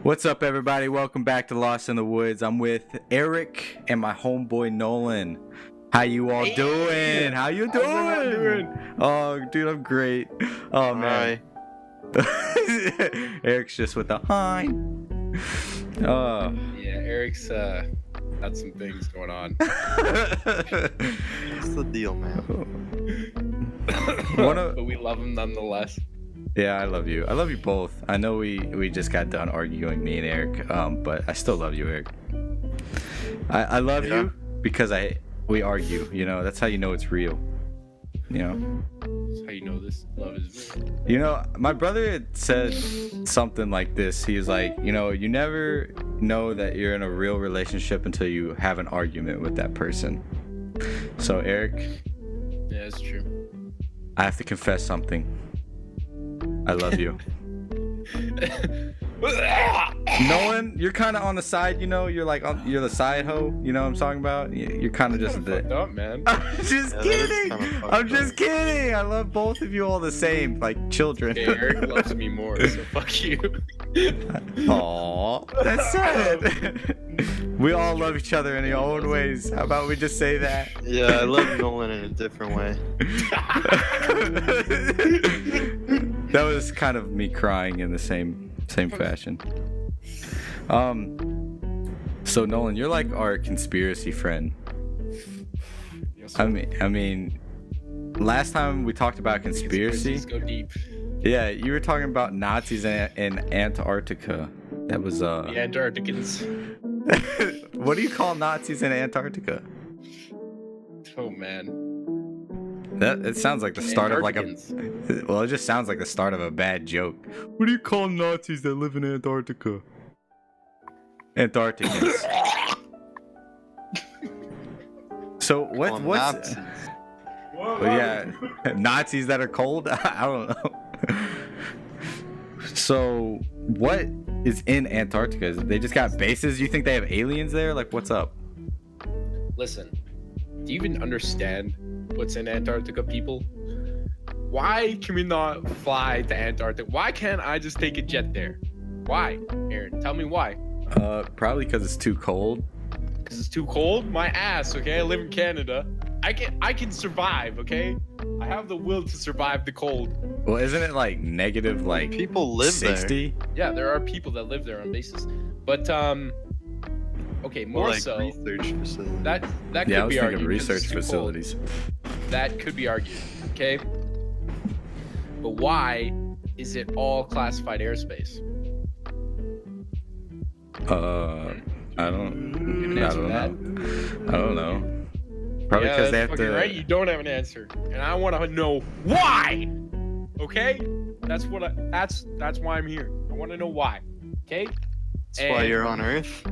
What's up, everybody? Welcome back to Lost in the Woods. I'm with Eric and my homeboy Nolan. How you all doing? How you doing? Oh, dude, I'm great. Oh man. Eric's just with the hi. Oh. Yeah, Eric's got some things going on. What's the deal, man? But we love him nonetheless. Yeah, I love you. I love you both. I know we just got done arguing, me and Eric, but I still love you, Eric. I love you because we argue. You know, that's how you know it's real. You know. That's how you know this love is real. You know, my brother had said something like this. He was like, you know, you never know that you're in a real relationship until you have an argument with that person. So, Eric. Yeah, it's true. I have to confess something. I love you. Nolan, you're kind of on the side, you know. You're like you're the side hoe. You know what I'm talking about? You're kind of just fucked up, man. I'm just kidding. I'm just kidding. I love both of you all the same, like children. Okay, Eric loves me more, so fuck you. Aw, that's sad. We all love each other in our own ways. How about we just say that? Yeah, I love Nolan in a different way. That was kind of me crying in the same fashion. So Nolan, you're like our conspiracy friend. Yes, I mean, last time we talked about conspiracy. Go deep. Yeah, you were talking about Nazis in Antarctica. That was The Antarcticans. What do you call Nazis in Antarctica? Oh man. It sounds like the start of like a. Well, it just sounds like the start of a bad joke. What do you call Nazis that live in Antarctica? Antarcticans. So what's Nazis. Well, yeah, Nazis that are cold. I don't know. So what is in Antarctica? They just got bases? You think they have aliens there? Like, what's up? Listen, do you even understand what's in Antarctica, people? Why can we not fly to Antarctica? Why can't I just take a jet there? Why, Aaron? Tell me why. Probably because it's too cold. Because it's too cold? My ass, okay? I live in Canada. I can survive, okay? I have the will to survive the cold. Well, isn't it like negative, like People live 60? there. Yeah, there are people that live there on bases. But okay, more Like so research facilities. that could Yeah, I was be thinking argued. 'cause research it's too cold. facilities. That could be argued, okay? But why is it all classified airspace? I don't answer that? know. I don't know. Probably Yeah, because they that's have fucking to. right. You don't have an answer, and I want to know why. Okay, that's why I'm here. I want to know why. Okay. That's why you're on Earth,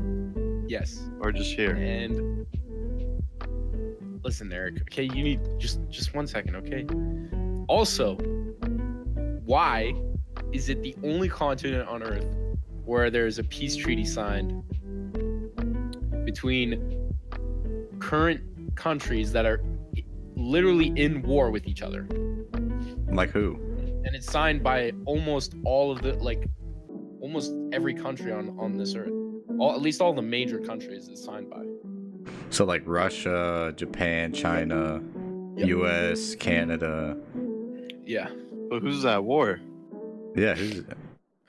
Yes. or just here. And listen, Eric. Okay, you need just 1 second. Okay. Also, why is it the only continent on Earth where there's a peace treaty signed between current countries that are literally in war with each other? Like who? And it's signed by almost all of the almost every country on this earth. At least all the major countries it's signed by. So like Russia, Japan, China, Yep. U.S., Canada. Yeah. But who's at war? Yeah, who's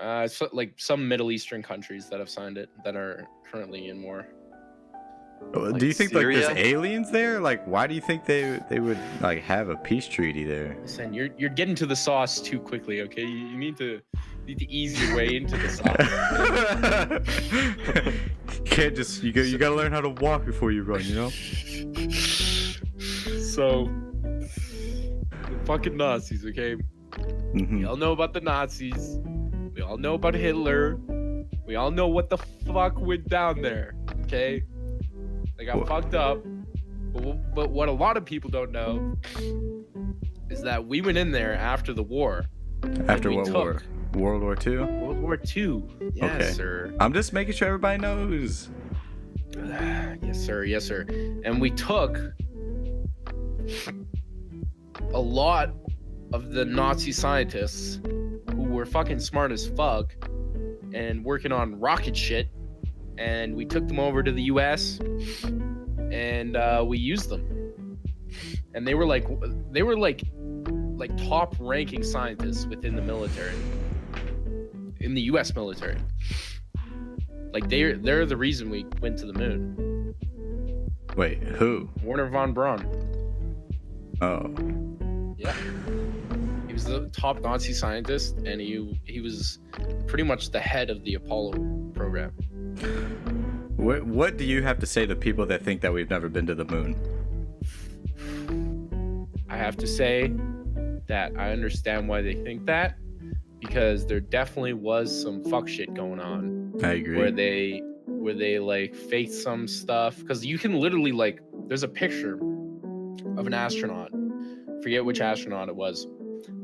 It's like some Middle Eastern countries that have signed it that are currently in war. do you think like Syria? there's aliens there? Like, why do you think they would like have a peace treaty there? Listen, you're getting to the sauce too quickly, okay? You need to ease your way into the sauce. Can't just you gotta learn how to walk before you run, you know? So, the fucking Nazis, okay? We all know about the Nazis. We all know about Hitler. We all know what the fuck went down there, okay? They got fucked up. But what a lot of people don't know is that we went in there after the war. After what war? World War II? World War II. Yes, Okay. sir. I'm just making sure everybody knows. Yes, sir. Yes, sir. And we took a lot of the Nazi scientists who were fucking smart as fuck and working on rocket shit, and we took them over to the US and we used them. And they were like top ranking scientists within the military, in the US military. Like they're the reason we went to the moon. Wait, who? Werner von Braun. Oh. Yeah. He was the top Nazi scientist, and he was pretty much the head of the Apollo program. What do you have to say to people that think that we've never been to the moon? I have to say that I understand why they think that, because there definitely was some fuck shit going on. I agree. Where they like faked some stuff, because you can literally like, there's a picture of an astronaut, forget which astronaut it was,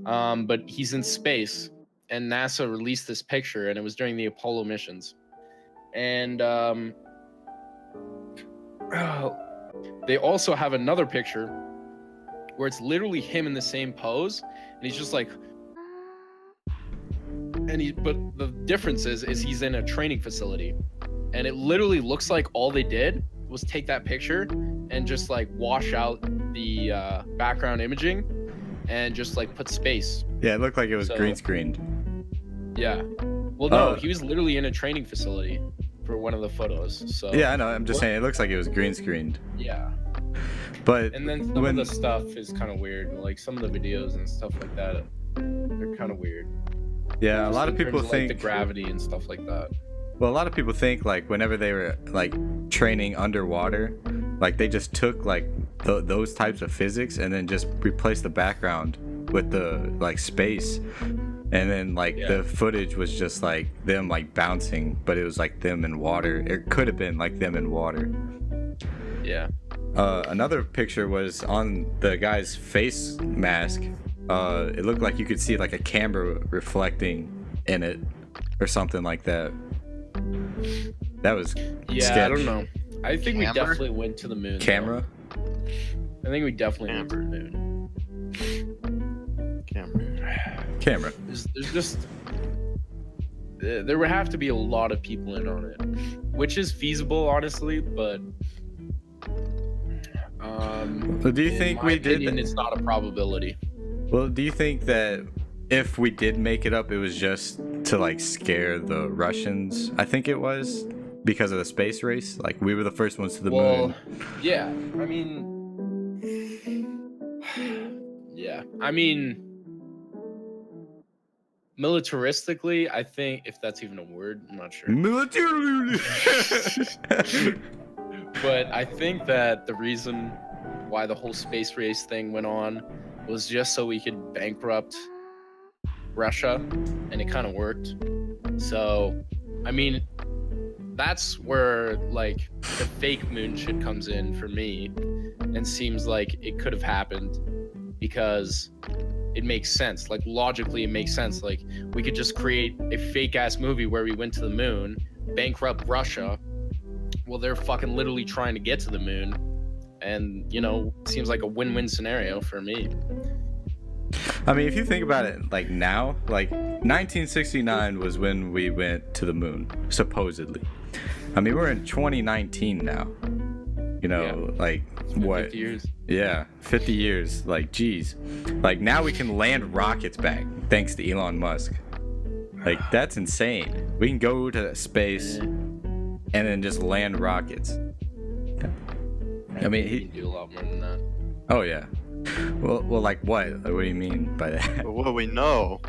but he's in space, and NASA released this picture, and it was during the Apollo missions, and they also have another picture where it's literally him in the same pose, and he's just like, but the difference is he's in a training facility, and it literally looks like all they did was take that picture and just like wash out the background imaging and just like put space. Yeah, it looked like it was green screened. Yeah. Well, no, he was literally in a training facility for one of the photos. So yeah, I know. I'm just saying it looks like it was green screened. Yeah. But and then some of the stuff is kind of weird. Like some of the videos and stuff like that, they're kind of weird. Yeah, just a lot of people think like the gravity and stuff like that. Well, a lot of people think like whenever they were like training underwater, like they just took like those types of physics and then just replaced the background with the like space, and then like the footage was just like them like bouncing, but it was like them in water. It could have been like them in water. Yeah. Another picture was on the guy's face mask. It looked like you could see like a camera reflecting in it or something like that. That was sketch. I don't know. I think we definitely went to the moon. Camera? I think we definitely went to the moon. Camera. There's just there would have to be a lot of people in on it, which is feasible, honestly, but do you think we did that? It's not a probability. Well, do you think that if we did make it up, it was just to like scare the Russians? I think it was because of the space race. Like we were the first ones to the moon. Yeah. I mean, militaristically, I think, if that's even a word, I'm not sure. Militarily. But I think that the reason why the whole space race thing went on was just so we could bankrupt Russia, and it kind of worked. So, I mean, that's where like the fake moon shit comes in for me, and seems like it could have happened because it makes sense. Like logically, it makes sense. Like we could just create a fake ass movie where we went to the moon, bankrupt Russia. Well, they're fucking literally trying to get to the moon, and you know, seems like a win-win scenario for me. I mean, if you think about it, like now, like 1969 was when we went to the moon, supposedly. I mean, we're in 2019 now. You know, like what? 50 years. Yeah, 50 years. Like, geez. Like now we can land rockets back thanks to Elon Musk. Like that's insane. We can go to space and then just land rockets. I mean, he can do a lot more than that. Oh yeah. Well, like what? Like, what do you mean by that? But what we know.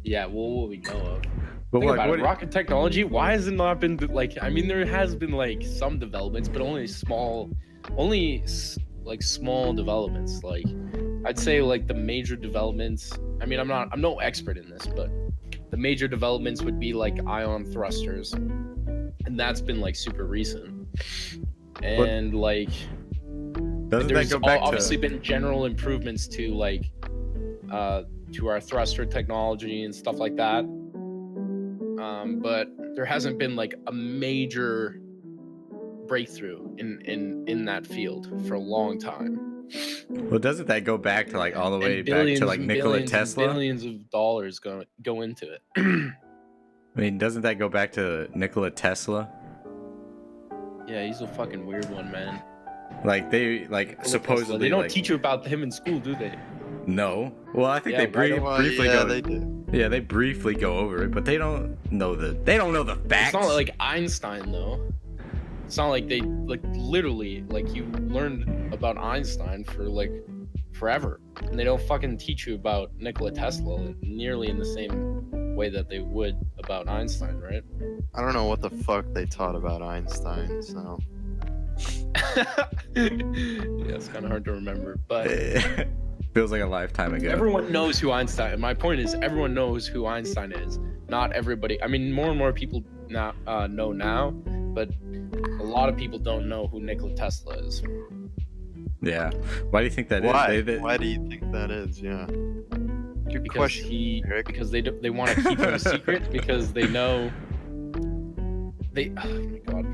Yeah, what we know of. But Think like, about what it, rocket technology, why has it not been like? I mean, there has been like some developments, but only small developments. Like, I'd say like the major developments. I mean, I'm no expert in this, but the major developments would be like ion thrusters, and that's been like super recent. And like, there's that go back obviously been general improvements to like to our thruster technology and stuff like that. But there hasn't been like a major breakthrough in that field for a long time. Well, doesn't that go back to like all the way back to like Nikola Tesla? Billions of dollars go into it. I mean, doesn't that go back to Nikola Tesla? Yeah, he's a fucking weird one, man. Like they supposedly they don't like, teach you about him in school, do they? No. Well, I think Yeah, they briefly yeah, go. they do. Yeah, they briefly go over it, but they don't know the facts. It's not like Einstein though. It's not like they like literally like you learned about Einstein for like forever, and they don't fucking teach you about Nikola Tesla nearly in the same way that they would about Einstein, right? I don't know what the fuck they taught about Einstein, so. Yeah, it's kind of hard to remember, but feels like a lifetime ago. everyone knows who Einstein. My point is, everyone knows who Einstein is. Not everybody. I mean, more and more people now know now, but a lot of people don't know who Nikola Tesla is. Yeah. Why do you think that Why? is? Why do you think that is? Yeah. Good Because question, Eric. because they want to keep him a secret because they know they. Oh my god.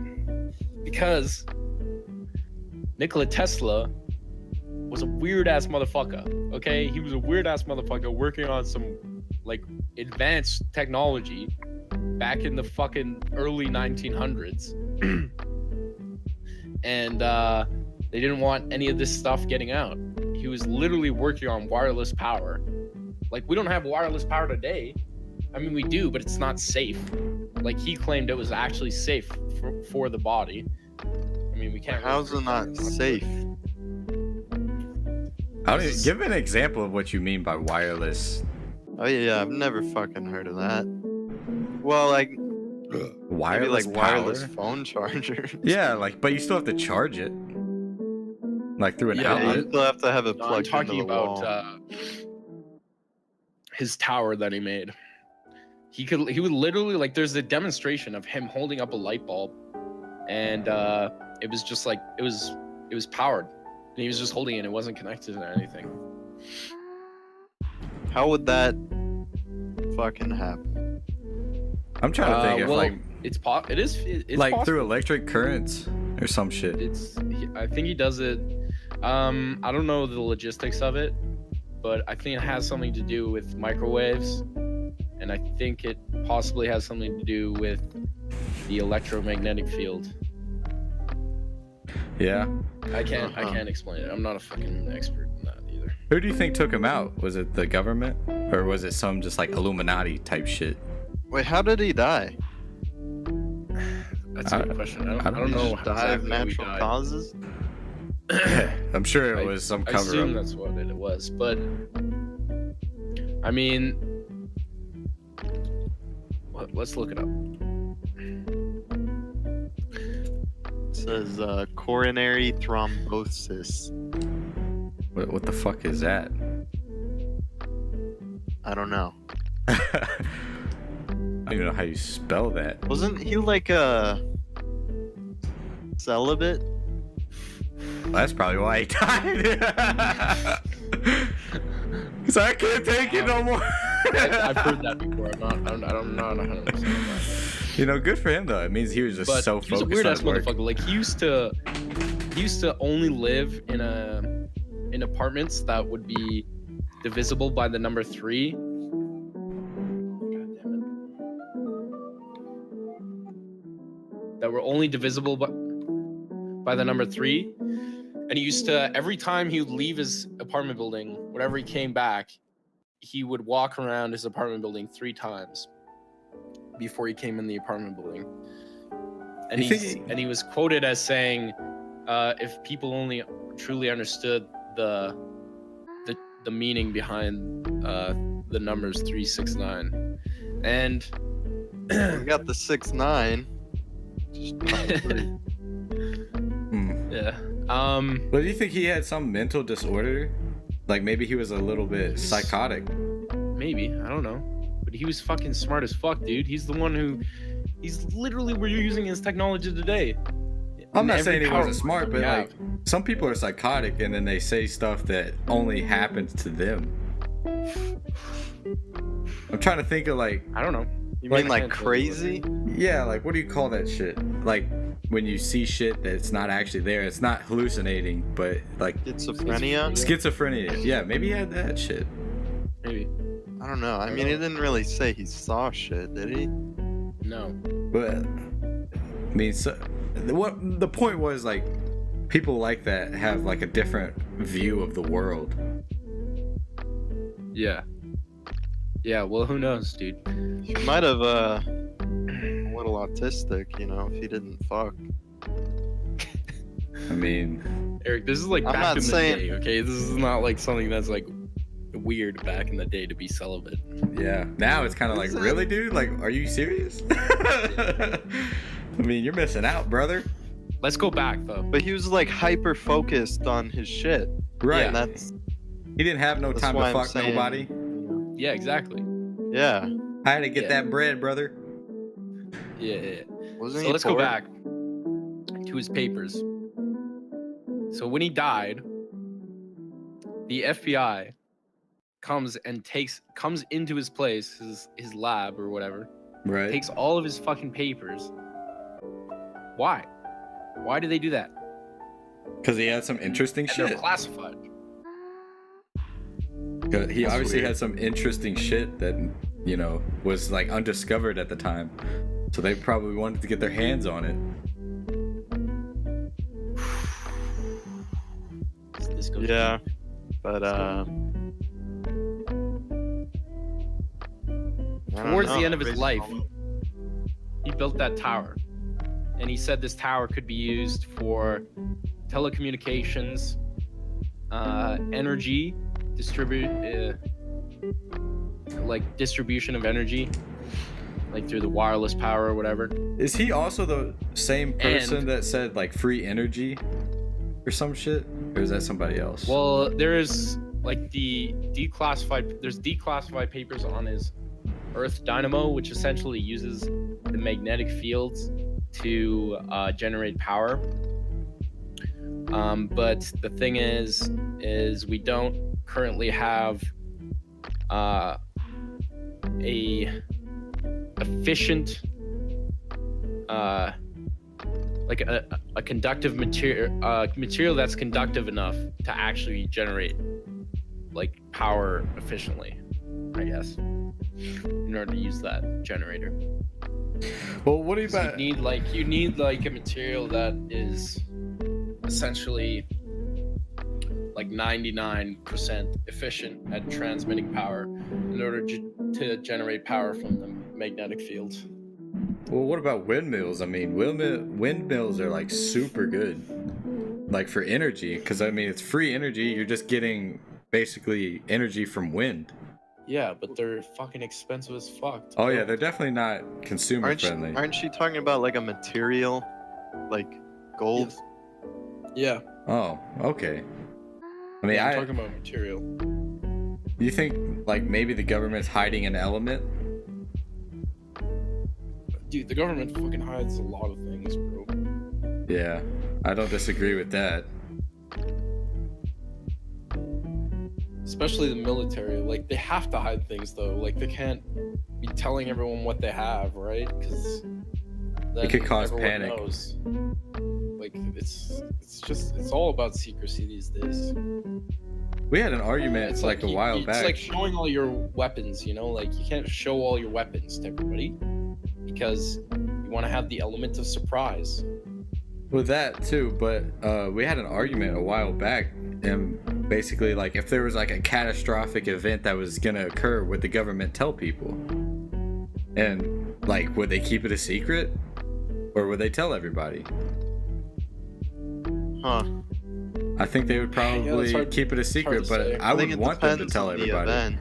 Because Nikola Tesla was a weird ass motherfucker. Okay, he was a weird ass motherfucker working on some like advanced technology back in the fucking early 1900s, and they didn't want any of this stuff getting out. He was literally working on wireless power. Like, we don't have wireless power today. I mean, we do, but it's not safe. Like, he claimed it was actually safe for the body. I mean, we can't. How's it not safe? Give an example of what you mean by wireless. Oh yeah, I've never fucking heard of that. Well, like Wireless maybe like wireless power? phone charger. Yeah, like, but you still have to charge it, like through an Yeah, You outlet. still have to have it No, I'm plugged into talking the about wall. his tower that he made. He would literally, like, there's a demonstration of him holding up a light bulb, and it was just like it was powered, and he was just holding it. It wasn't connected to anything. How would that fucking happen? I'm trying to think if well, like it's like possible. through electric currents or some shit. I think he does it. I don't know the logistics of it, but I think it has something to do with microwaves, and I think it possibly has something to do with the electromagnetic field. Yeah. I can't explain it. I'm not a fucking expert in that either. Who do you think took him out? Was it the government, or was it some just like Illuminati type shit? Wait, how did he die? That's a good question. I don't know. Just die of exactly how he natural died. causes? I'm sure it was some I cover assume up. that's what it was, but I mean, let's look it up. It says coronary thrombosis. What the fuck is that? I don't know. I don't even know how you spell that. Wasn't he like a celibate? That's probably why he died. Cause I can't take it no more. I've heard that before. I'm not 100% on that. You know, good for him though. It means he was just But so he was a focused weird on ass his work. motherfucker. Like he used to only live in apartments that would be divisible by the number 3. God damn it. That were only divisible by the number 3. And he used to, every time he would leave his apartment building, whenever he came back, he would walk around his apartment building 3 times before he came in the apartment building. And he was quoted as saying, if people only truly understood the meaning behind the numbers 369. And We got the 6'9". yeah. But do you think he had some mental disorder? Like maybe he was a little bit psychotic. Maybe, I don't know. But he was fucking smart as fuck, dude. He's the one he's literally where you're using his technology today. I'm not Every saying he power wasn't smart, but yeah. like some people are psychotic and then they say stuff that only happens to them. I'm trying to think of like, I don't know. You Like- mean like crazy? yeah, like what do you call that shit? Like when you see shit that's not actually there, it's not hallucinating, but like Schizophrenia? schizophrenia. Yeah, maybe he had that shit. Maybe. I don't know. I mean, he didn't really say he saw shit, did he? No. But I mean, so, what the point was, like, people like that have like a different view of the world. Yeah. Yeah. Well, who knows, dude? He might have a little autistic, you know, if he didn't fuck. I mean, Eric, this is like I'm back not in saying- the day. Okay, this is not like something that's like weird back in the day to be celibate. yeah. Now it's kind of like, Is it? really, dude? Like, are you serious? I mean, you're missing out, brother. Let's go back though. But he was like hyper focused on his shit. Right. And that's He didn't have no time why to I'm fuck saying, nobody. you Yeah, exactly. know, yeah. I had to get Yeah. that bread, brother. Yeah. Wasn't So he let's go poor? back to his papers. So when he died, the FBI comes into his place, his lab or whatever, Right. takes all of his fucking papers. Why? Why do they do that? Because he had some interesting And they're shit. classified. 'Cause he That's obviously weird. had some interesting shit that, you know, was like undiscovered at the time. So they probably wanted to get their hands on it. This goes Yeah. deep. But I don't Towards the know. end of his Based life, on- he built that tower. And he said this tower could be used for telecommunications, energy, distribution of energy, like through the wireless power or whatever. Is he also the same person And- that said like free energy or some shit? Or is that somebody else? Well, there is like there's declassified papers on his Earth dynamo, which essentially uses the magnetic fields to generate power. But the thing is we don't currently have a efficient like a conductive material that's conductive enough to actually generate like power efficiently, I guess, in order to use that generator. well, what do you So about? you need like a material that is essentially like 99% efficient at transmitting power in order to generate power from the magnetic fields. Well, what about windmills? I mean, windmills are like super good, like for energy, because I mean it's free energy. You're just getting basically energy from wind. Yeah, but they're fucking expensive as fuck. Oh yeah, they're definitely not consumer friendly. Aren't you talking about like a material, like gold? Yeah. Oh, okay. I mean, I'm talking about material. you think like maybe the government's hiding an element? Dude, the government fucking hides a lot of things, bro. Yeah, I don't disagree with that. Especially the military. Like, they have to hide things, though. Like, they can't be telling everyone what they have, right? Because It could cause everyone panic. knows. Like, it's all about secrecy these days. We had an argument It's like a while it's back. like showing all your weapons, you know? Like, you can't show all your weapons to everybody because you want to have the element of surprise. With that too, but we had an argument a while back, and basically, like, if there was like a catastrophic event that was gonna occur, would the government tell people? And like, would they keep it a secret, or would they tell everybody? Huh. I think they would Yeah, probably it's hard- keep it a secret, to but say. I think would it want them to depends tell on the everybody. event.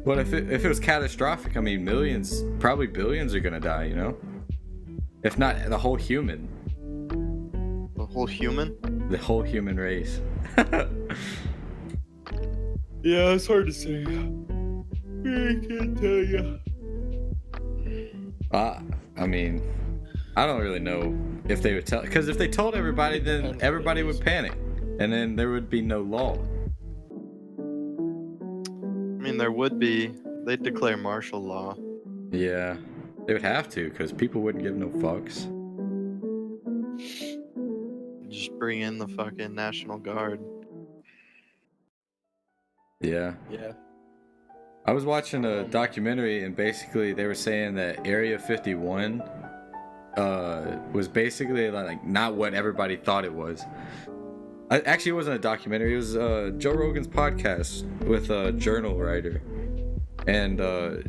But if it was catastrophic, I mean, millions, probably billions are gonna die, you know? If not the whole human, The whole human? the whole human race. Yeah, it's hard to say. I can't tell you. I mean, I don't really know if they would tell, because if they told everybody, then everybody would panic, and then there would be no law. I mean, there would be. They'd declare martial law. Yeah, they would have to, because people wouldn't give no fucks. Just bring in the fucking National Guard. Yeah. Yeah. I was watching a documentary, and basically they were saying that Area 51 was basically like not what everybody thought it was. Actually, it wasn't a documentary. It was Joe Rogan's podcast with a journal writer, and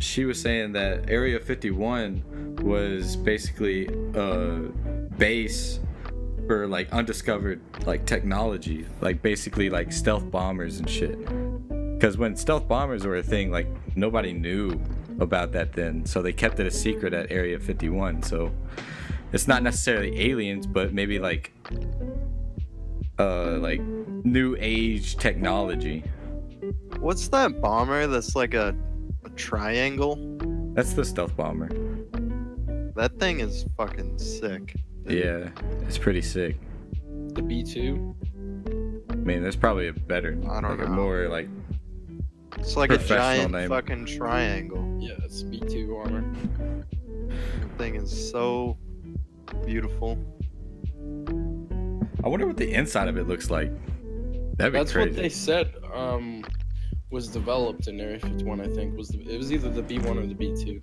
she was saying that Area 51 was basically a base for like undiscovered like technology, like basically like stealth bombers and shit. Because when stealth bombers were a thing, like nobody knew about that then, so they kept it a secret at Area 51. So it's not necessarily aliens, but maybe like new age technology. What's that bomber that's like a triangle? That's the stealth bomber. That thing is fucking sick. Dude. Yeah, it's pretty sick. The B2. I mean, there's probably a better, I don't like a know. more like It's like a professional giant name. fucking triangle. Yeah, it's B2 armor. That thing is so beautiful. I wonder what the inside of it looks like. That'd be That's crazy. what they said. Was developed in Area 51. I think it was either the B1 or the B2.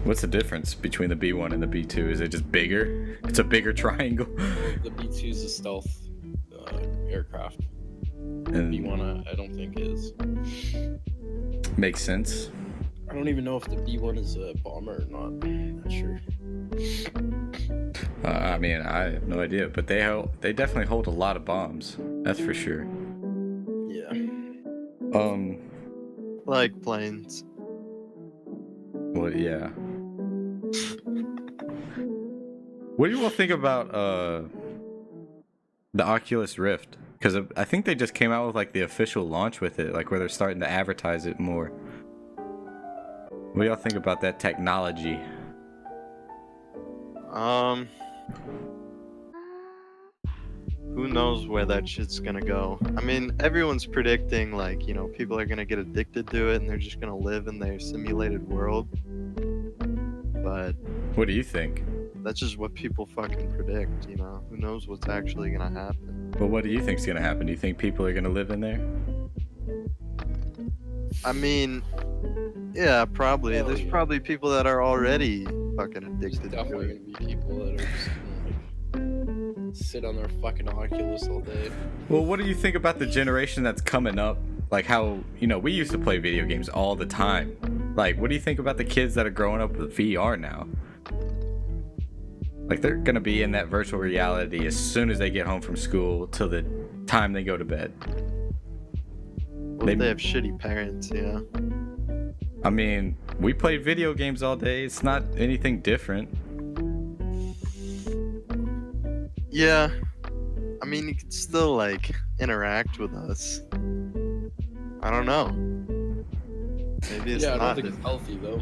What's the difference between the B1 and the B2? Is it just bigger? It's a bigger triangle. The B2 is a stealth aircraft. And B1 I don't think is. makes sense. I don't even know if the B1 is a bomber or not. I'm not sure. I mean, I have no idea, but they definitely hold a lot of bombs. That's for sure. Yeah. Like planes. Well, yeah. What do you all think about the Oculus Rift? Because I think they just came out with like the official launch with it, like where they're starting to advertise it more. What do y'all think about that technology? Who knows where that shit's gonna go? I mean, everyone's predicting like, you know, people are gonna get addicted to it and they're just gonna live in their simulated world. But What do you think? that's just what people fucking predict, you know? Who knows what's actually gonna happen? Well, what do you think's gonna happen? Do you think people are gonna live in there? I mean, yeah, probably. Hell There's yeah. probably people that are already fucking There's addicted to definitely it. gonna be people that are just gonna like, sit on their fucking Oculus all day. Well, what do you think about the generation that's coming up? Like how, you know, we used to play video games all the time. Like, what do you think about the kids that are growing up with VR now? Like, they're gonna be in that virtual reality as soon as they get home from school till the time they go to bed. Well, if they have shitty parents, yeah. I mean, we played video games all day. It's not anything different. Yeah. I mean, you could still, like, interact with us. I don't know. Maybe it's Yeah, I don't not. think it's healthy though.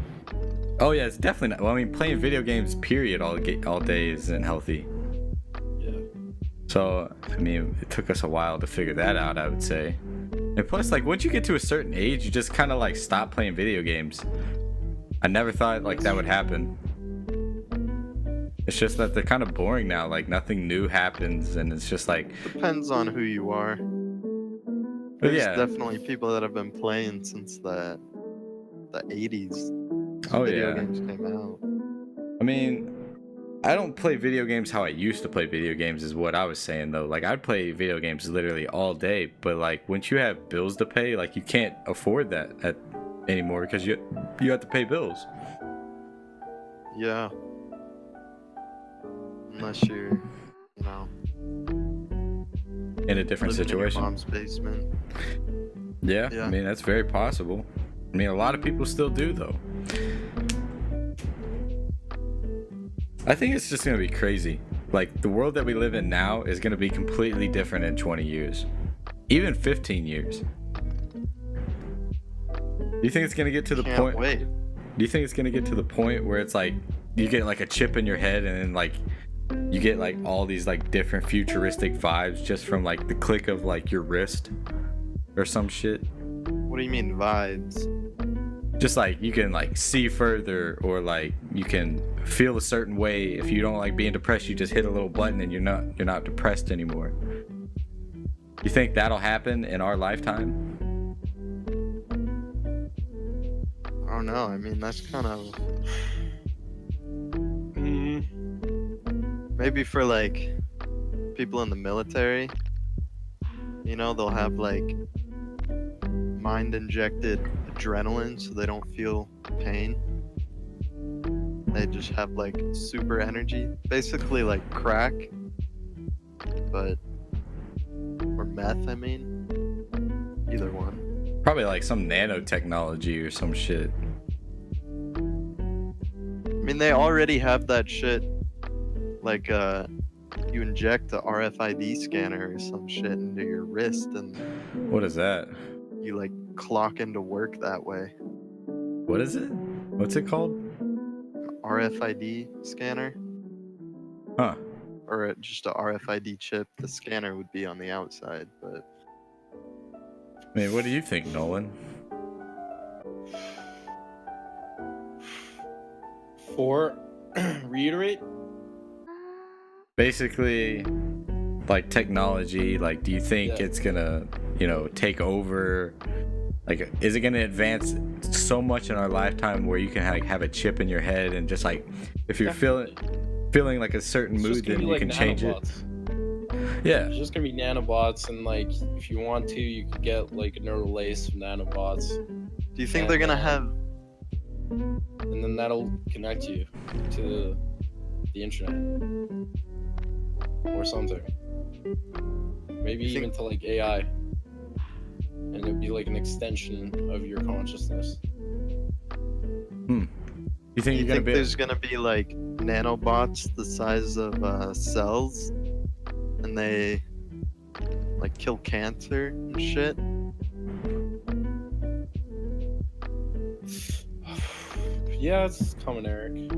Oh yeah, it's definitely not. Well, I mean, playing video games, period, all day isn't healthy. Yeah. So, I mean, it took us a while to figure that out, I would say. And plus, like, once you get to a certain age, you just kind of, like, stop playing video games. I never thought, like, that would happen. It's just that they're kind of boring now. Like, nothing new happens, and it's just like... Depends on who you are. But There's yeah. definitely people that have been playing since the 80s. Oh, Video yeah. games came out. I mean, I don't play video games how I used to play video games is what I was saying, though. Like, I'd play video games literally all day, but, like, once you have bills to pay, like, you can't afford that anymore because you have to pay bills. Yeah. Unless you're, you know, In a different living in your situation. mom's basement. Yeah, Yeah. I mean, that's very possible. I mean, a lot of people still do, though. I think it's just going to be crazy. Like, the world that we live in now is going to be completely different in 20 years. Even 15 years. Do you think it's going to get to the Can't point... wait. Do you think it's going to get to the point where it's like, you get like a chip in your head and then like, you get like all these like different futuristic vibes just from like the click of like your wrist or some shit? What do you mean vibes? Just like you can like see further, or like you can feel a certain way. If you don't like being depressed, you just hit a little button and you're not depressed anymore. You think that'll happen in our lifetime? don't know. I mean, that's kind of maybe for like people in the military. You know, they'll have like mind injected adrenaline so they don't feel pain. They just have like super energy, basically like crack, but or meth. I mean, either one. Probably like some nanotechnology or some shit. I mean, they already have that shit. Like, you inject a RFID scanner or some shit into your wrist, and What is that? you like clock into work that way. What is it? What's it called? RFID scanner, Huh. or just a RFID chip. The scanner would be on the outside, but I mean, what do you think, Nolan? Reiterate. Basically, like technology, like do you think it's gonna, take over? Like, is it gonna advance so much in our lifetime where you can like have a chip in your head and just like, if you're feeling like a certain mood, then you can change it? Yeah. It's just gonna be nanobots, and like if you want to, you could get like a neural lace from nanobots. do you think they're gonna have? And then that'll connect you to the internet or something. Maybe You think- even to like AI, and it'd be like an extension of your consciousness. You think Do you you're gonna think be? there's gonna be like nanobots the size of cells, and they like kill cancer and shit? Yeah, it's coming, Eric.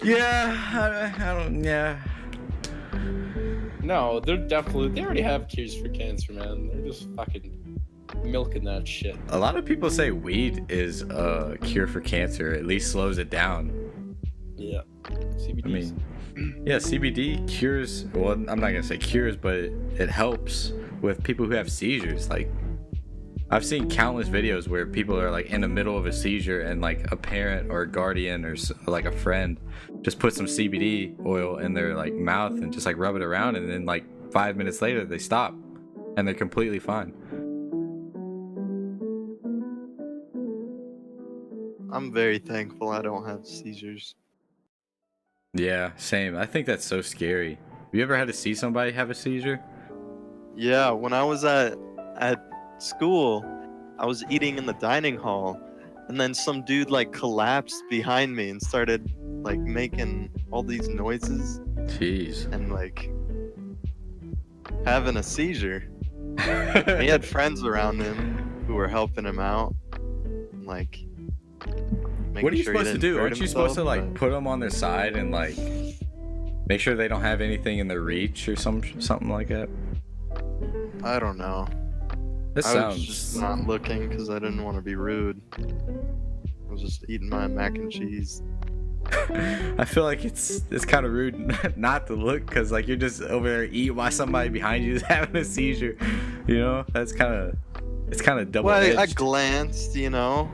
Yeah, I don't. Yeah. No, they already have cures for cancer, man. They're just fucking milking that shit. A lot of people say weed is a cure for cancer. At least slows it down. Yeah. CBD. I mean, yeah, CBD cures. Well, I'm not gonna say cures, but it helps with people who have seizures. Like, I've seen countless videos where people are like in the middle of a seizure, and like a parent or a guardian or like a friend just put some CBD oil in their like mouth and just like rub it around, and then like 5 minutes later they stop and they're completely fine. I'm very thankful I don't have seizures. Yeah, same. I think that's so scary. Have you ever had to see somebody have a seizure? Yeah, when I was at school, I was eating in the dining hall, and then some dude like collapsed behind me and started like making all these noises Jeez. and like having a seizure. He had friends around him who were helping him out, and, like making What are you sure he supposed to didn't do? hurt Aren't you supposed to himself, like but- put them on their side and like make sure they don't have anything in their reach or something like that? I don't know. This I was sounds. just not looking because I didn't want to be rude. I was just eating my mac and cheese. I feel like it's kind of rude not to look, because like you're just over there eating while somebody behind you is having a seizure. You know, it's kind of double Well, edged. I glanced, you know.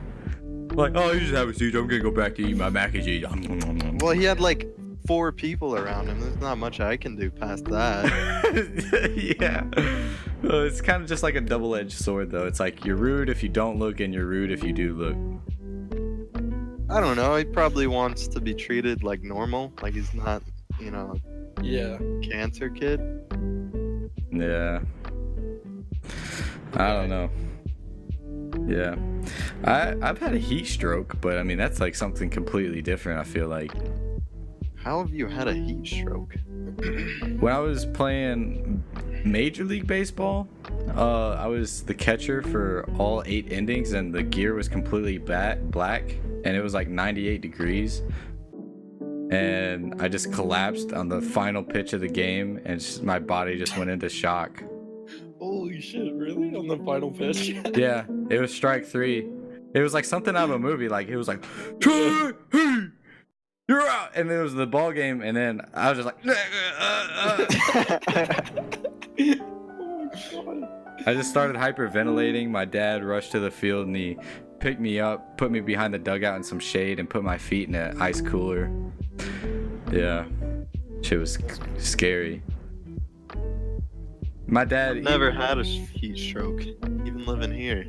Like, oh, you just have a seizure. I'm gonna go back to eat my mac and cheese. Well, he had like 4 people around him. There's not much I can do past that. Yeah. Well, it's kind of just like a double-edged sword, though. It's like you're rude if you don't look, and you're rude if you do look. I don't know. He probably wants to be treated like normal, like he's not, you know, Yeah. a cancer kid. Yeah. I don't know. Yeah. I've had a heat stroke, but I mean that's like something completely different, I feel like. How have you had a heat stroke? When I was playing Major League Baseball, I was the catcher for all 8 innings, and the gear was completely black, and it was like 98 degrees. And I just collapsed on the final pitch of the game, and my body just went into shock. Holy shit, really? On the final pitch? Yeah, it was strike 3. It was like something out of a movie. Like, it was like, "Hey, you're out," and it was the ball game, and then I was just like, Oh my god. I just started hyperventilating. My dad rushed to the field and he picked me up, put me behind the dugout in some shade, and put my feet in an ice cooler. Yeah, shit was scary. My dad I've never had a heat stroke, even living here.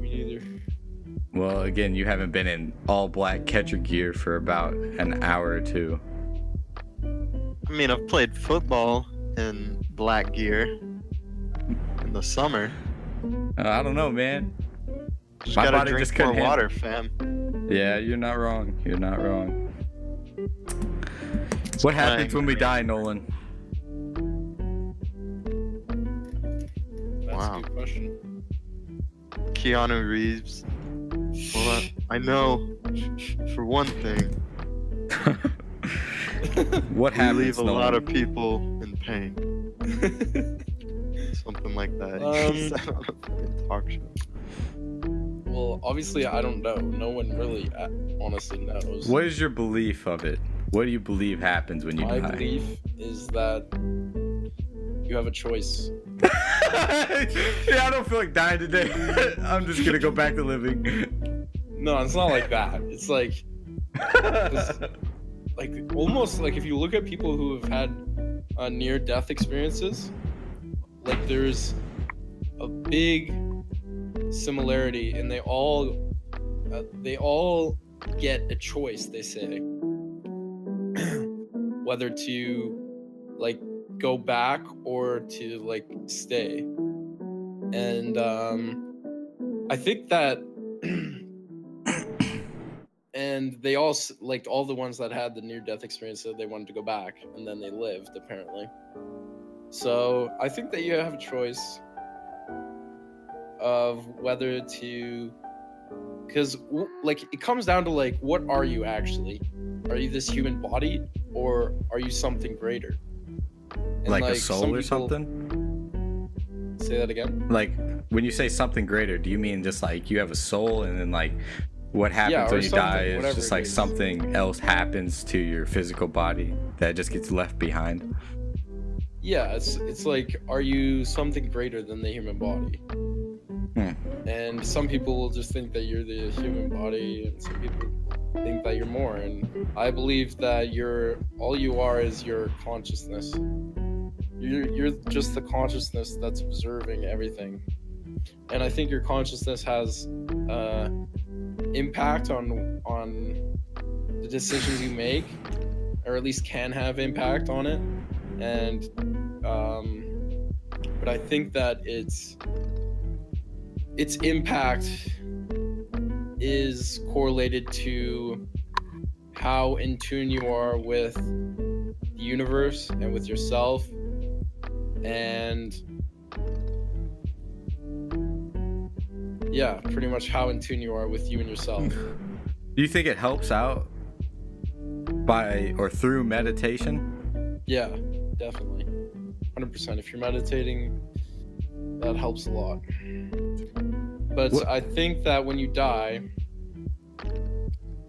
Me neither. Well, again, you haven't been in all black catcher gear for about an hour or two. I mean, I've played football in black gear in the summer. I don't know, man. Just My gotta body drink just more couldn't water, fam. Yeah, you're not wrong. You're not wrong. What happens when we die, Nolan? That's Wow. a good question. Keanu Reeves. Well, I know for one thing, What we happens, leave a Nolan? lot of people in pain. Something like that. He said on a fucking talk show. Well, obviously, I don't know. No one really honestly knows. What is your belief of it? What do you believe happens when you My die? belief is that you have a choice. Yeah, I don't feel like dying today. I'm just gonna go back to living. No, it's not like that. It's like almost like if you look at people who have had near-death experiences, like there's a big similarity, and they all get a choice. They say whether to like go back or to like stay, and I think that. And they all, like all the ones that had the near-death experience, said they wanted to go back, and then they lived, apparently. So I think that you have a choice of whether to, because like it comes down to like, what are you actually? Are you this human body, or are you something greater? And, Like a some soul or people- something? Say that again. Like when you say something greater, do you mean just like you have a soul and then like what happens Yeah, or when you die something, is whatever just it like is. something else happens to your physical body that just gets left behind? Yeah, it's like, are you something greater than the human body? And some people will just think that you're the human body, and some people think that you're more. And I believe that all you are is your consciousness. You're just the consciousness that's observing everything. And I think your consciousness has impact on the decisions you make, or at least can have impact on it. And but I think that its impact is correlated to how in tune you are with the universe and with yourself, and yeah, pretty much how in tune you are with you and yourself. Do you think it helps out by or through meditation? Yeah, definitely. 100%. If you're meditating, that helps a lot. But What- I think that when you die,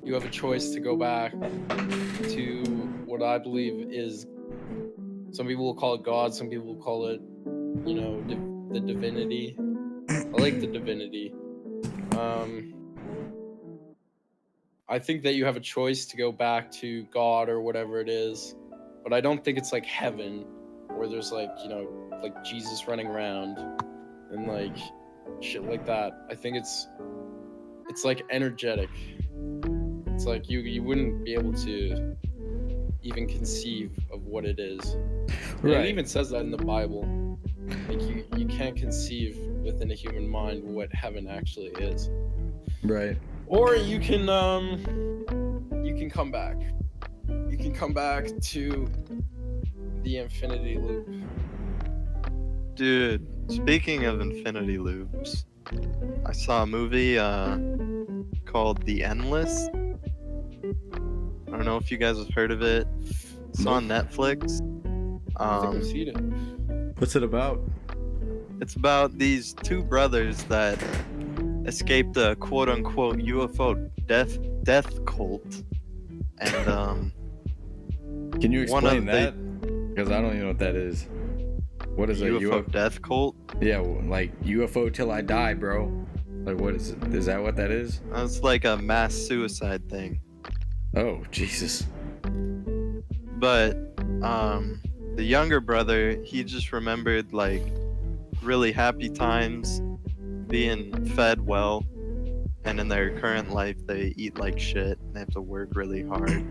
you have a choice to go back to what I believe is, some people will call it God, some people will call it, the divinity. I like the divinity. I think that you have a choice to go back to God or whatever it is, but I don't think it's like heaven, where there's like, like Jesus running around and like shit like that. I think it's like energetic. It's like you wouldn't be able to even conceive of what it is. And it even says that in the Bible. Like you can't conceive within a human mind what heaven actually is. Right. Or you can come back. You can come back to the infinity loop. Dude, speaking of infinity loops, I saw a movie called The Endless. I don't know if you guys have heard of it. It's on Netflix. I think I've seen it. What's it about? It's about these two brothers that escaped a quote-unquote UFO death cult, and Can you one explain of that? Because I don't even know what that is. What is a UFO death cult? Yeah, like UFO till I die, bro. Like, what is it? Is that what that is? It's like a mass suicide thing. Oh, Jesus. But the younger brother, he just remembered like really happy times, being fed well, and in their current life they eat like shit. They have to work really hard.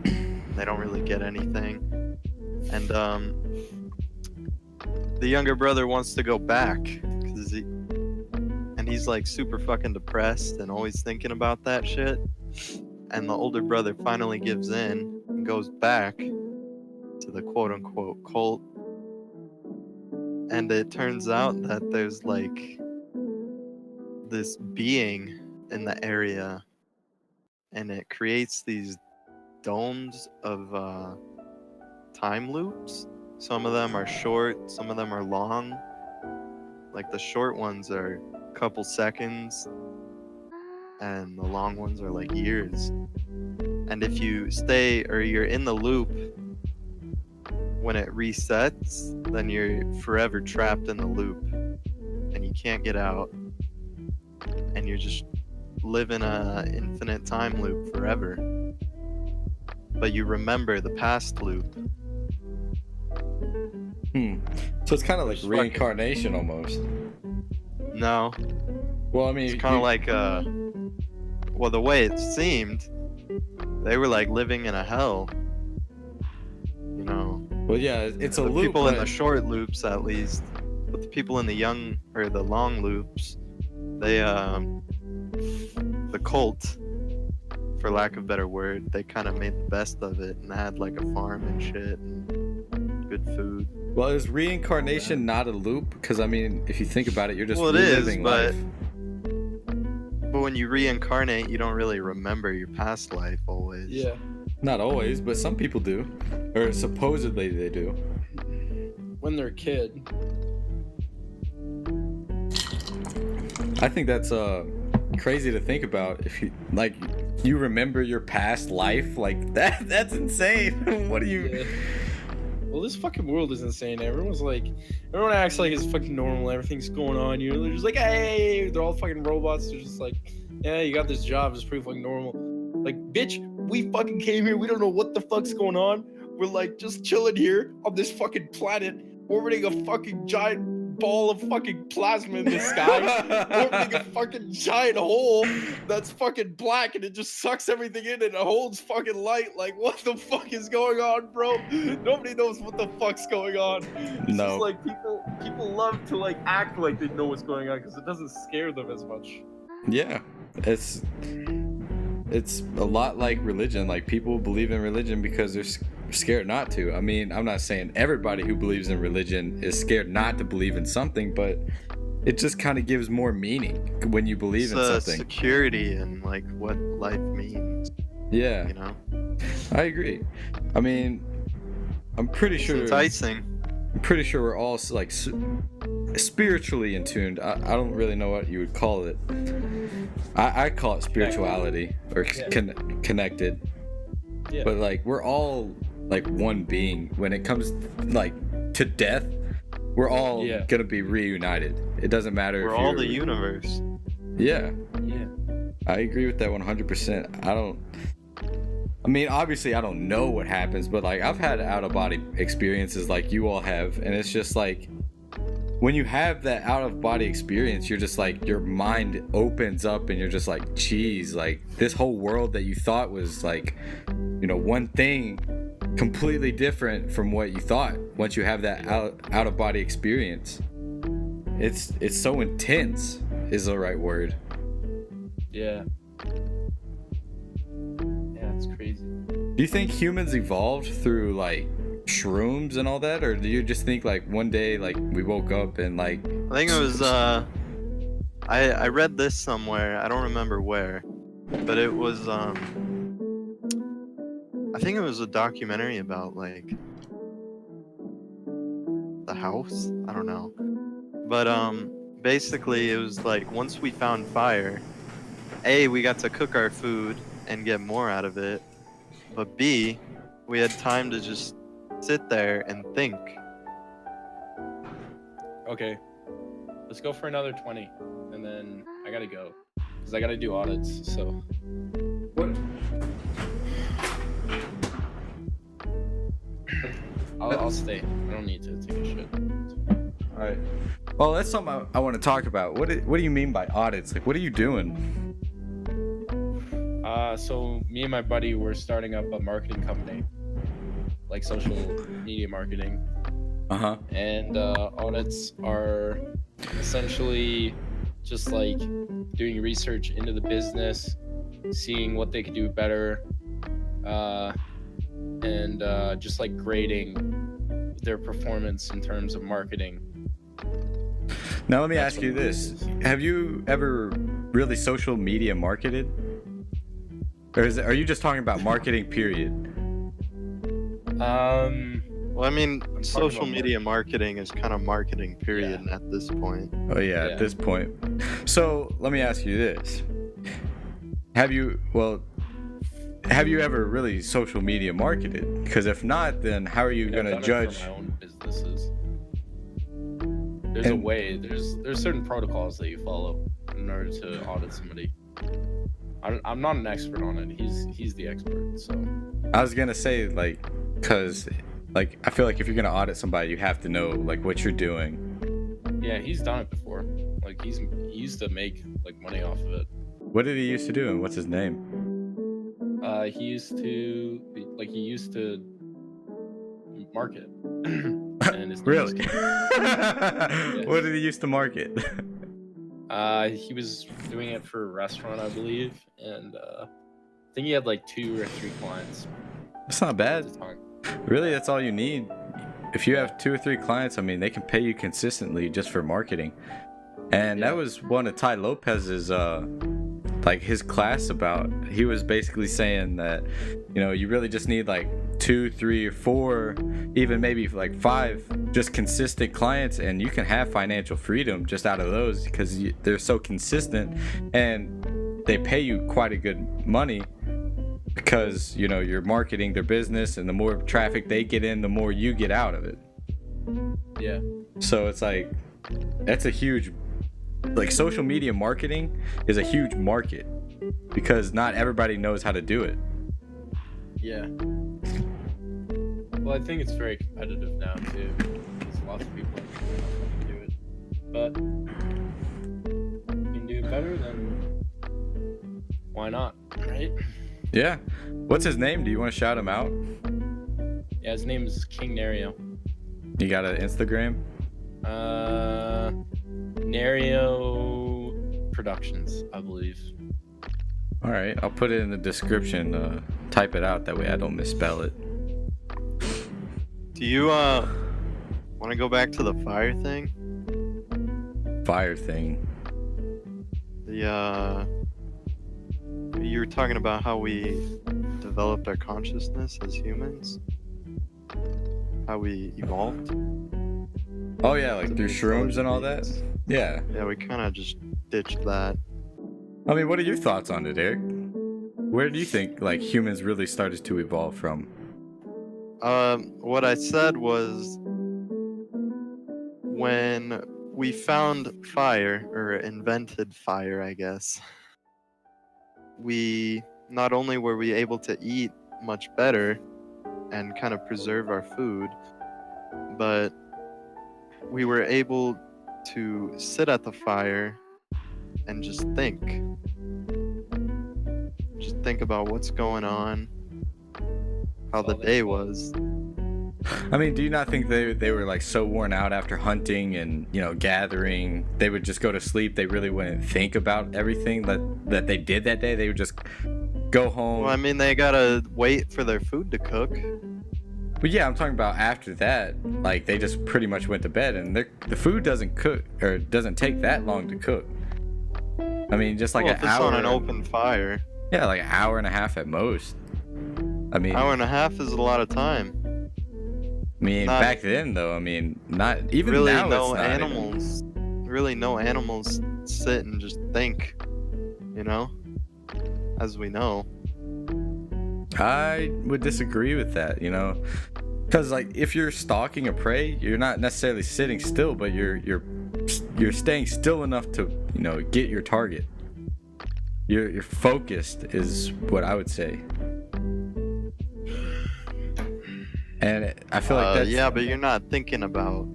They don't really get anything. And the younger brother wants to go back and he's like super fucking depressed and always thinking about that shit. And the older brother finally gives in and goes back to the quote unquote cult. And it turns out that there's like this being in the area, and it creates these domes of time loops. Some of them are short, some of them are long. Like the short ones are a couple seconds, and the long ones are like years. And if you stay or you're in the loop, when it resets, then you're forever trapped in the loop and you can't get out, and you're just living a infinite time loop forever. But you remember the past loop. So it's kind of like reincarnation almost. No. Well, I mean, It's kind of like well, the way it seemed, they were like living in a hell, you know. Well, yeah, it's a The loop. people in the short loops, at least, but the people in the long loops, they the cult, for lack of a better word, they kind of made the best of it and had like a farm and shit and good food. Well, is reincarnation not a loop? Because I mean, if you think about it, you're just Well, it is, reliving but life. but when you reincarnate, you don't really remember your past life always. Yeah. Not always, but some people do, or supposedly they do. When they're a kid. I think that's crazy to think about. If you remember your past life like that, that's insane. What do you? Yeah. Well, this fucking world is insane. Everyone acts like it's fucking normal. Everything's going on. They're just like, hey, they're all fucking robots. They're just like, yeah, you got this job. It's pretty fucking normal. Like, bitch, we fucking came here. We don't know what the fuck's going on. We're like just chilling here on this fucking planet, orbiting a fucking giant ball of fucking plasma in the sky, orbiting a fucking giant hole that's fucking black, and it just sucks everything in and it holds fucking light. Like, what the fuck is going on, bro? Nobody knows what the fuck's going on. It's No. just like people love to like act like they know what's going on because it doesn't scare them as much. Yeah, it's a lot like religion. Like, people believe in religion because they're scared not to. I mean, I'm not saying everybody who believes in religion is scared not to believe in something, but it just kind of gives more meaning when you believe in something. Security and like what life means. Yeah, You know, I agree. I mean, I'm pretty it's sure. enticing. I'm pretty sure we're all like spiritually in tuned. I don't really know what you would call it. I call it spirituality or connected. Yeah. But like, we're all like one being. When it comes like to death, we're all gonna be reunited. It doesn't matter. We're all the universe. Yeah, Yeah. I agree with that 100%. I mean, obviously I don't know what happens, but like, I've had out of body experiences like you all have, and it's just like, when you have that out of body experience, you're just like, your mind opens up and you're just like, geez, like this whole world that you thought was like, you know, one thing completely different from what you thought. Once you have that out of body experience, it's so intense is the right word. Yeah. Yeah, it's crazy. Do you think humans evolved through like shrooms and all that, or do you just think like one day like we woke up and like? I think it was I read this somewhere. I don't remember where, but it was I think it was a documentary about like the house. I don't know, but basically it was like, once we found fire, A, we got to cook our food and get more out of it, but B, we had time to just sit there and think. Okay. Let's go for another 20, and then I gotta go because I gotta do audits. So. What? I'll stay. I don't need to take a shit. All right. Well, that's something I want to talk about. What do you mean by audits? Like, what are you doing? So me and my buddy were starting up a marketing company, like social media marketing. Uh-huh. And audits are essentially just like doing research into the business, seeing what they could do better, and just like grading their performance in terms of marketing. Now let me ask you this. Have you ever really social media marketed? Or are you just talking about marketing, period? Well, I mean, social media marketing is kind of marketing, period, Yeah. at this point. Oh yeah, at this point. So let me ask you this. Have you ever really social media marketed? Because if not, then how are you going to judge? For my own businesses. There's a way. There's certain protocols that you follow in order to audit somebody. I'm not an expert on it. He's the expert. So I was gonna say because I feel like if you're gonna audit somebody, you have to know like what you're doing. Yeah, he's done it before. Like he used to make like money off of it. What did he used to do, and what's his name? He used to market. And his name Really? was Yes. What did he used to market? He was doing it for a restaurant, I believe, and I think he had like 2 or 3 clients. That's not bad. At the time. Really, that's all you need. If you have 2 or 3 clients, I mean, they can pay you consistently just for marketing. And that was one of Ty Lopez's his class about. He was basically saying that, you really just need like 2, 3, or 4, even maybe like 5 just consistent clients, and you can have financial freedom just out of those because they're so consistent and they pay you quite a good money because you're marketing their business, and the more traffic they get in, the more you get out of it. Yeah. So it's like that's a huge social media marketing is a huge market because not everybody knows how to do it. Yeah. Well, I think it's very competitive now too. There's lots of people that do it. But if you can do it better, then why not, right? Yeah. What's his name? Do you want to shout him out? Yeah, his name is King Nario. You got an Instagram? Nario Productions, I believe. All right, I'll put it in the description. Type it out, that way I don't misspell it. Do you want to go back to the fire thing? Fire thing. You were talking about how we developed our consciousness as humans, how we evolved. Oh yeah, like through shrooms and all that. Yeah. Yeah, we kind of just ditched that. I mean, what are your thoughts on it, Eric? Where do you think humans really started to evolve from? What I said was when we found fire, or invented fire, I guess, we not only were we able to eat much better and kind of preserve our food, but we were able to sit at the fire and just think about what's going on, how the day was. I mean, do you not think they were so worn out after hunting and gathering? They would just go to sleep. They really wouldn't think about everything that they did that day. They would just go home. Well, I mean, they gotta wait for their food to cook. But yeah, I'm talking about after that. They just pretty much went to bed, and the food doesn't cook or doesn't take that long to cook. I mean, just if an it's hour on an open fire. Yeah, an hour and a half at most. I mean, hour and a half is a lot of time. I mean, back then though, I mean, not even really now. No it's not animals. even. Really, no animals sit and just think. As we know. I would disagree with that. Because like if you're stalking a prey, you're not necessarily sitting still, but you're staying still enough to, you know, get your target. You're focused is what I would say. And I feel like that's yeah, but you're not thinking about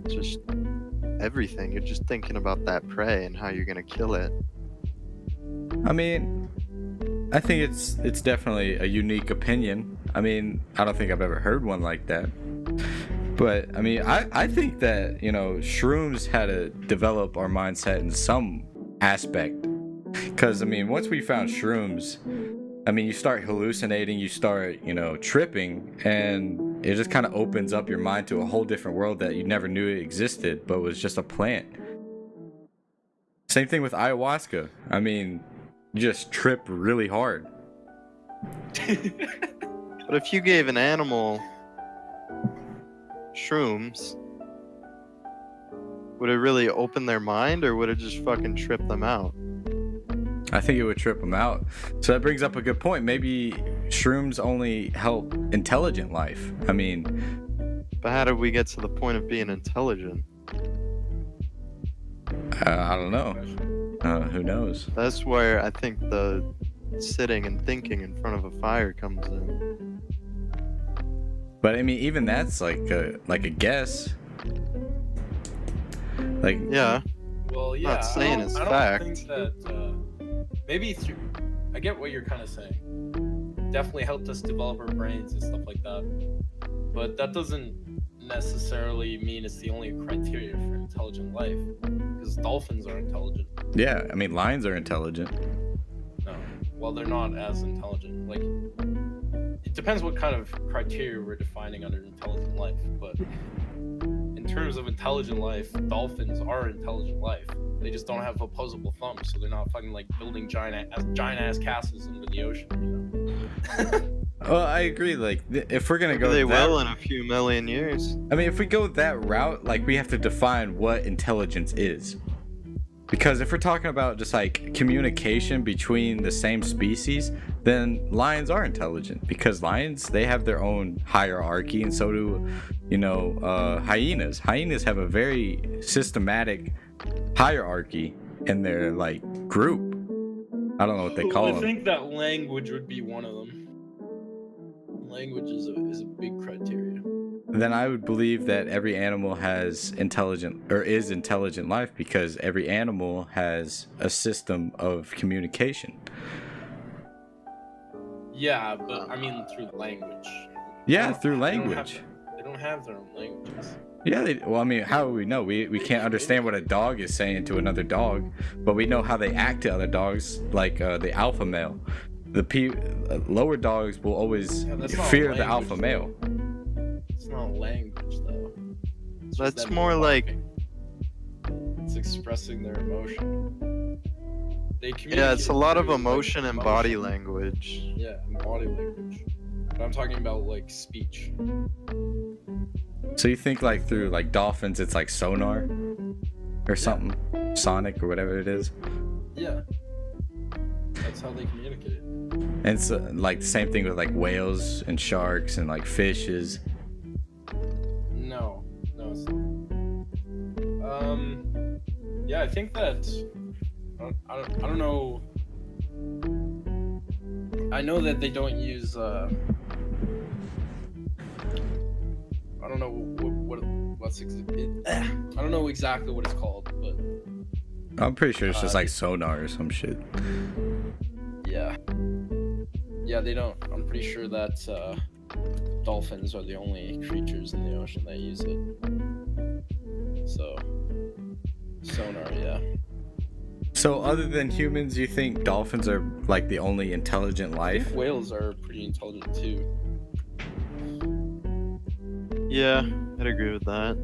just everything. You're just thinking about that prey and how you're gonna kill it. I mean, I think it's definitely a unique opinion. I mean, I don't think I've ever heard one like that. But I mean, I think that, you know, shrooms had to develop our mindset in some aspect. Because I mean, once we found shrooms, I mean, you start hallucinating, you start, you know, tripping, and it just kind of opens up your mind to a whole different world that you never knew it existed, but was just a plant. Same thing with ayahuasca. I mean, you just trip really hard. But if you gave an animal shrooms, would it really open their mind, or would it just fucking trip them out? I think it would trip them out. So that brings up a good point. Maybe shrooms only help intelligent life. I mean, But how did we get to the point of being intelligent? I don't know. Who knows? That's where I think the sitting and thinking in front of a fire comes in. But I mean, even that's like a guess. Like, Yeah, Well, yeah. Not saying it's I don't fact. think that maybe through. I get what you're kind of saying. Definitely helped us develop our brains and stuff like that. But that doesn't necessarily mean it's the only criteria for intelligent life. Because dolphins are intelligent. yeah, I mean, lions are intelligent. No. Well, they're not as intelligent. Like, it depends what kind of criteria we're defining under intelligent life. But in terms of intelligent life, dolphins are intelligent life. They just don't have opposable thumbs, so they're not fucking like building giant ass castles under the ocean. You know? Well, I agree. Like, if we're gonna maybe go they that, will in a few million years. I mean, if we go that route, like, we have to define what intelligence is. Because if we're talking about just like communication between the same species, then lions are intelligent. Because lions, they have their own hierarchy, and so do, you know, hyenas. Hyenas have a very systematic hierarchy in their like group. I don't know what they call I them. think that language would be one of them. Language is a big criteria. Then I would believe that every animal has intelligent or is intelligent life because every animal has a system of communication. Yeah, but I mean through language. Yeah, through They don't language. They don't have their own languages. Yeah, well, I mean, how would we know? We can't understand what a dog is saying to another dog, but we know how they act to other dogs, like the alpha male. Lower dogs will always Yeah, that's not fear the language, alpha male. It's not language though. It's just That's them more like- talking. It's expressing their emotion. They Yeah, it's a lot of through, like, emotion and body emotion. language. Yeah, and body language. But I'm talking about like speech. So you think like through like dolphins, it's like sonar or something, sonic or whatever it is, Yeah. That's how they communicate. and it's like the same thing with like whales and sharks and like fishes. No, it's not. Yeah, I think that I don't know. I know that they don't use. I don't know what's I don't know exactly what it's called, but I'm pretty sure it's just like sonar or some shit. yeah, they don't. I'm pretty sure that dolphins are the only creatures in the ocean that use it. So sonar, yeah. So other than humans, you think dolphins are like the only intelligent I life? think whales are pretty intelligent too. Yeah, I'd agree with that.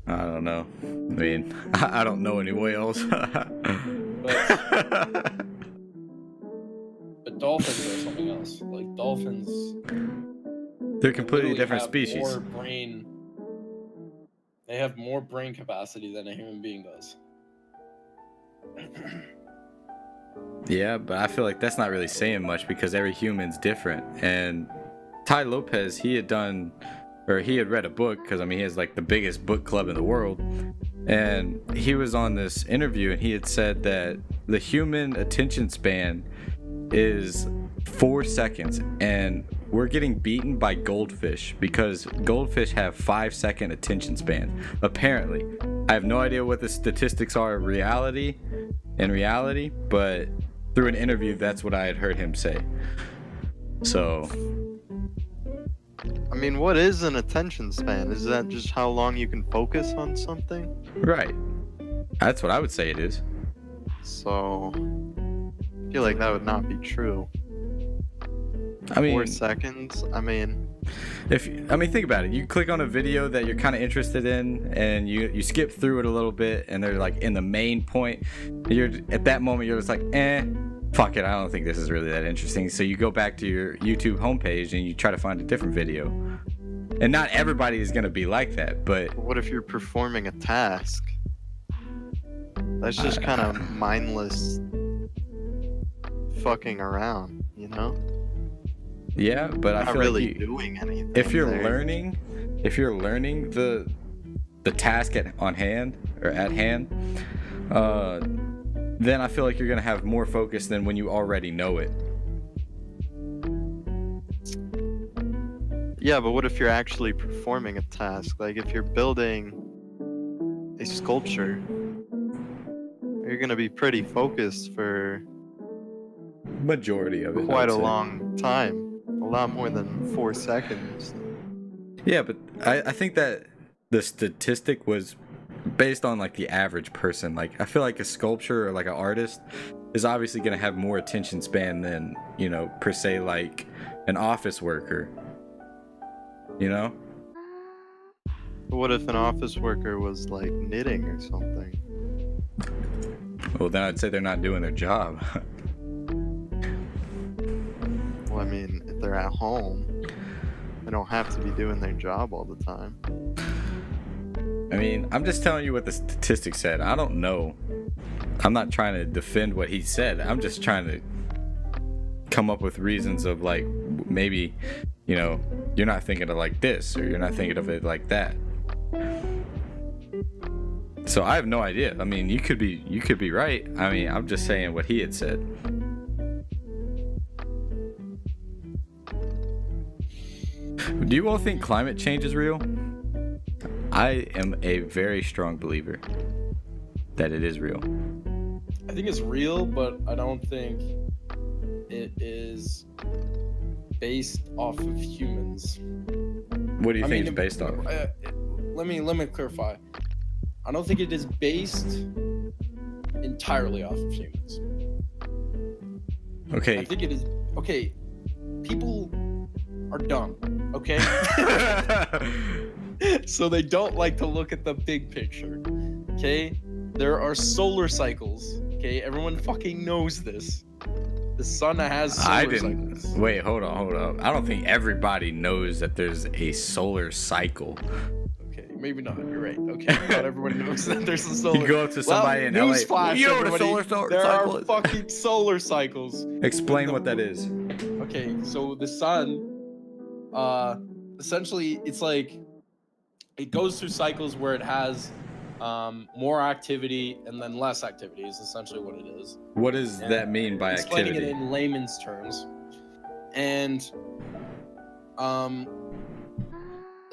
I don't know. I mean, I don't know any whales. But dolphins are something else. Like dolphins, They're completely literally different have species. more brain. They have more brain capacity than a human being does. Yeah, but I feel like that's not really saying much because every human's different, and Ty Lopez, he had read a book, because I mean he has like the biggest book club in the world, and he was on this interview and he had said that the human attention span is 4 seconds, and we're getting beaten by goldfish because goldfish have 5-second attention span. Apparently, I have no idea what the statistics are in reality, but through an interview, that's what I had heard him say. So, I mean, what is an attention span? Is that just how long you can focus on something? right, that's what I would say it is. So, I feel like that would not be true. I mean, 4 seconds? I mean, think about it. You click on a video that you're kind of interested in, and you skip through it a little bit, and they're like in the main point. You're at that moment, you're just like, fuck it, I don't think this is really that interesting. So you go back to your YouTube homepage and you try to find a different video. And not everybody is gonna be like that, but what if you're performing a task? That's just kind of mindless fucking around, you know? yeah, but I Not feel really like doing anything. if you're there. learning the task at hand, then I feel like you're gonna have more focus than when you already know it. Yeah, but what if you're actually performing a task? Like if you're building a sculpture, you're gonna be pretty focused for Majority of it, quite I'd a say. long time. A lot more than 4 seconds. Yeah, but I think that the statistic was based on like the average person. Like I feel like a sculpture or like an artist is obviously going to have more attention span than, you know, per se like an office worker. You know? But what if an office worker was like knitting or something? Well, then I'd say they're not doing their job. Well, I mean, if they're at home, they don't have to be doing their job all the time. I mean, I'm just telling you what the statistics said. I don't know. I'm not trying to defend what he said. I'm just trying to come up with reasons of like maybe, you know, you're not thinking of like this or you're not thinking of it like that. So I have no idea. I mean, you could be right. I mean, I'm just saying what he had said. Do you all think climate change is real? I am a very strong believer that it is real. I think it's real, but I don't think it is based off of humans. What do you think it's based off? Let me clarify. I don't think it is based entirely off of humans. Okay. I think it is okay. People are dumb, okay? So they don't like to look at the big picture. Okay? There are solar cycles. Okay? Everyone fucking knows this. The sun has solar cycles. Wait, hold on. I don't think everybody knows that there's a solar cycle. Okay, maybe not. You're right. Okay, not everyone knows that there's a solar. You go up to somebody in LA. Newsflash, You know what a everybody, solar there cycle are is. fucking solar cycles. Explain what that is. Okay, so the sun, essentially, it's like it goes through cycles where it has more activity and then less activity is essentially what it is. What does And that mean by explaining activity? it in layman's terms. And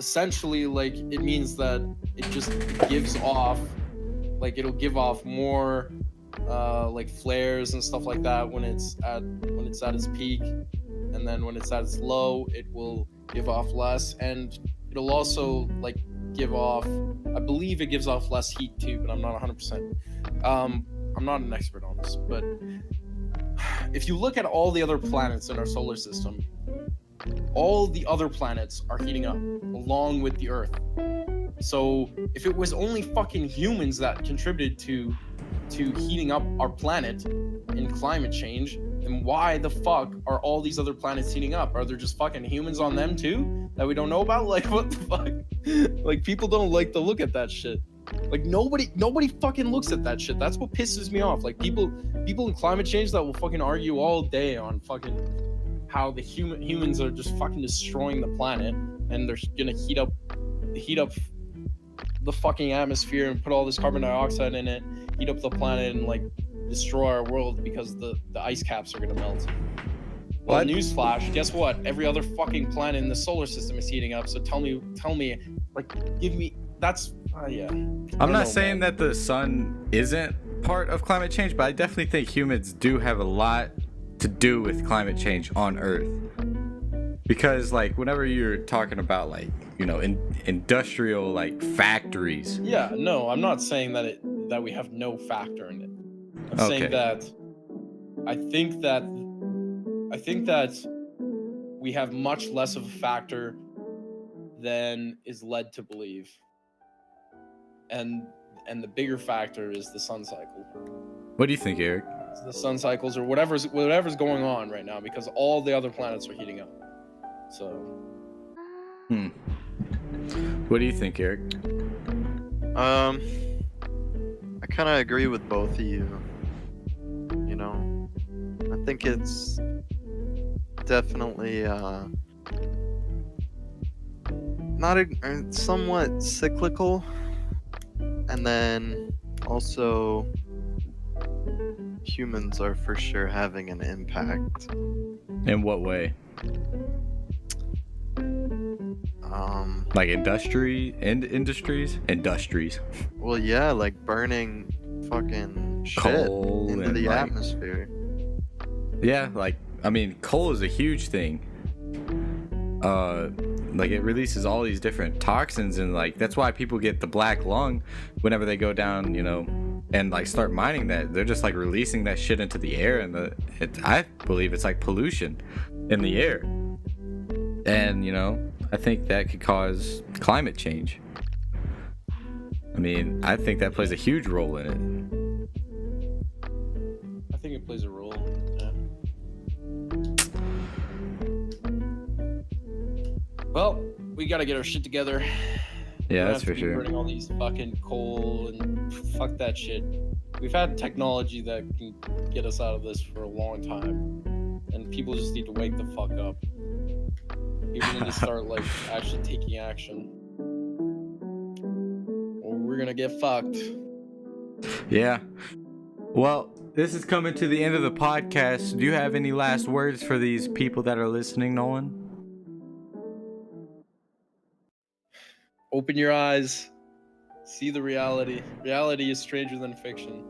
essentially, like, it means that it just gives off, like, it'll give off more like flares and stuff like that when it's at its peak, and then when it's at its low it will give off less, and it'll also like give off, I believe it gives off less heat too, but I'm not 100%. I'm not an expert on this, but if you look at all the other planets in our solar system, all the other planets are heating up along with the Earth. So if it was only fucking humans that contributed to heating up our planet in climate change, then why the fuck are all these other planets heating up? Are there just fucking humans on them too that we don't know about? Like, what the fuck? Like, people don't like to look at that shit. Like, nobody fucking looks at that shit. That's what pisses me off. Like, people in climate change that will fucking argue all day on fucking how the humans are just fucking destroying the planet, and they're gonna heat up the fucking atmosphere and put all this carbon dioxide in it, heat up the planet, and like destroy our world because the ice caps are gonna melt. Well, newsflash, guess what? Every other fucking planet in the solar system is heating up. So tell me, like, give me. That's yeah. I'm not saying that the sun isn't part of climate change, but I definitely think humans do have a lot to do with climate change on Earth. Because like whenever you're talking about like, you know, industrial like factories. Yeah, no, I'm not saying that we have no factor in it. I'm saying that I think that we have much less of a factor than is led to believe. And the bigger factor is the sun cycle. What do you think, Eric? It's the sun cycles or whatever's going on right now, because all the other planets are heating up. So. What do you think, Eric? I kind of agree with both of you. You know, I think it's definitely somewhat cyclical, and then also humans are for sure having an impact. In what way? Like industries? Well, yeah, like burning fucking shit coal into the like, atmosphere. Yeah, like I mean, coal is a huge thing. Like it releases all these different toxins, and like that's why people get the black lung whenever they go down, you know, and like start mining that. They're just like releasing that shit into the air, and I believe it's like pollution in the air. And you know, I think that could cause climate change. I mean, I think that plays a huge role in it. I think it plays a role. Well, we gotta get our shit together. Yeah, that's for sure. Burning all these fucking coal and fuck that shit. We've had technology that can get us out of this for a long time, and people just need to wake the fuck up. People need to start like actually taking action, or we're gonna get fucked. Yeah. Well, this is coming to the end of the podcast. Do you have any last words for these people that are listening, Nolan? Open your eyes. See the reality. Reality is stranger than fiction.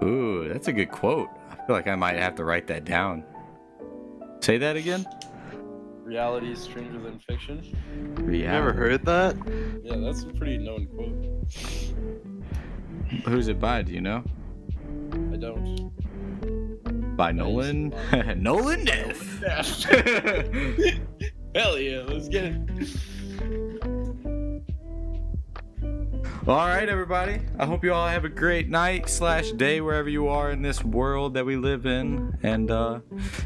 Ooh, that's a good quote. I feel like I might have to write that down. Say that again? Reality is stranger than fiction. Reality. Never heard that? Yeah, that's a pretty known quote. Who's it by? Do you know? I don't. By Nolan? Nolan Death. Hell yeah, let's get it. All right, everybody. I hope you all have a great night/day wherever you are in this world that we live in. And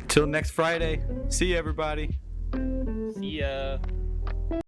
till next Friday. See you, everybody. See ya.